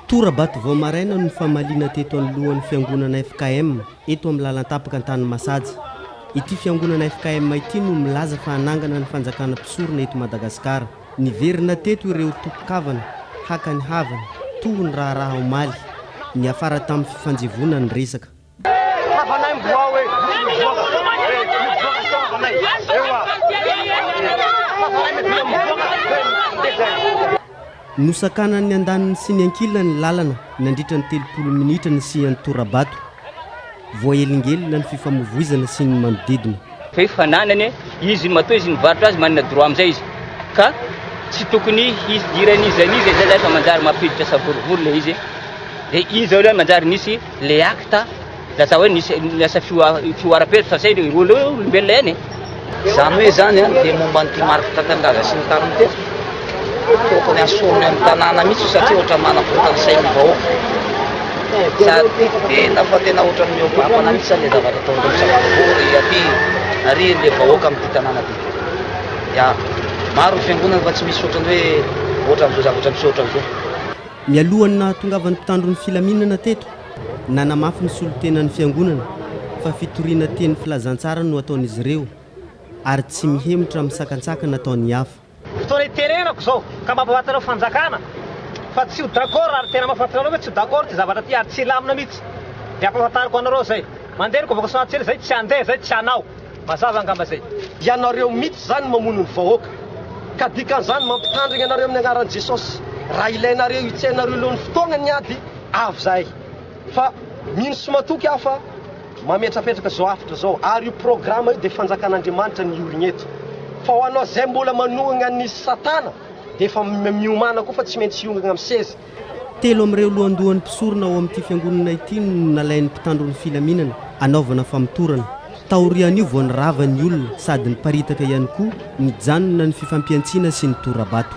Torabato vao maraina no famaliana teto anolohan'ny fiangonana FKM eto amin'ny lalantapaka antany Masaja. Ity fiangonana FKM ity no milaza fa hanangana ny fanjakana mpisorona eto Madagasikara. Niverina teto ireo topokavana, hakany havana, tohony raharaha omaly. Ny afara tamin'ny fifanjevona ny resaka. Nosakana ny andaniny sy ny ankilana ny lalana nandritra ny 30 minitra ny sian'ny Torabato. Voaelingelina ny fifamoivoizana sy ny manodidina. Fananany izy matoa izy nivarotra azy manana droit amizay izy. Ka tsy tokony izy diranizy zay fa manjary mampiditra savorivory le izy. Dia izy zao manjary nisy le acte lasa hoe nisy lasa fioara-pety fa say olombelona ihany. Zany hoe zany dia momba ny marika tangaza sy ny tariny teto. Tokony asomny amin'ny tanàna mihitsy satria ohatra manavotany sain'ny vahoaka. Sady tena fa tena ohatra ny miopapana mihitsy le zavatra ataon'ireo savorivory aty ary le vahoaka amin'ity tanàna ty. Ya maro fiangonana fa tsy misy ohatrany hoe ohatra amin'izao zavatra misy ohatra amin'izao. Mialohany nahatongavan'ny mpitandro ny filaminana teto, nanamafy ny solotenan'ny fiangonana fa fitoriana teny filazantsara no ataon'izy ireo ary tsy mihemotra amin'ny sakantsaka nataon'ny hafa. Fotoana itenenako zao ka mampahafantarao fanjakana fa tsy ho d'accord ary tena mahafantarao hoe tsy ho d'accord ty zavatra ty ary tsy lamina mihitsy. Dia ampahafantarako anareo zay. Mandeha ny convocation nationale zay tsy andeha zay tsy anao. Mazava angamba zay. Ianareo mihitsy zany mamono ny vahoaka. Ka dikan'izany mampitandrina ianareo amin'ny anaran'i Jesosy. Raha ilainareo hitsainareo lohan'ny fotoana ny ady avy zay. Fa mino somatoky afa mametrapetraka zao afatra zao ary io programme io dia fanjakan'Andriamanitra ny origny eto. Fa ho anao zay mbola manohana ny Satana dia efa miomana koa fa tsy maintsy hiongana amin'ny seza. Telo amin'ireo lohandohan'ny mpisorona ao amin'ity fiangonana ity no nalain'ny mpitandro ny filaminana anaovana famotorana. Taorian'io vao nirava ny olona sady niparitaka ihany koa ny janona ny fifampiantsiana sy ny Torabato.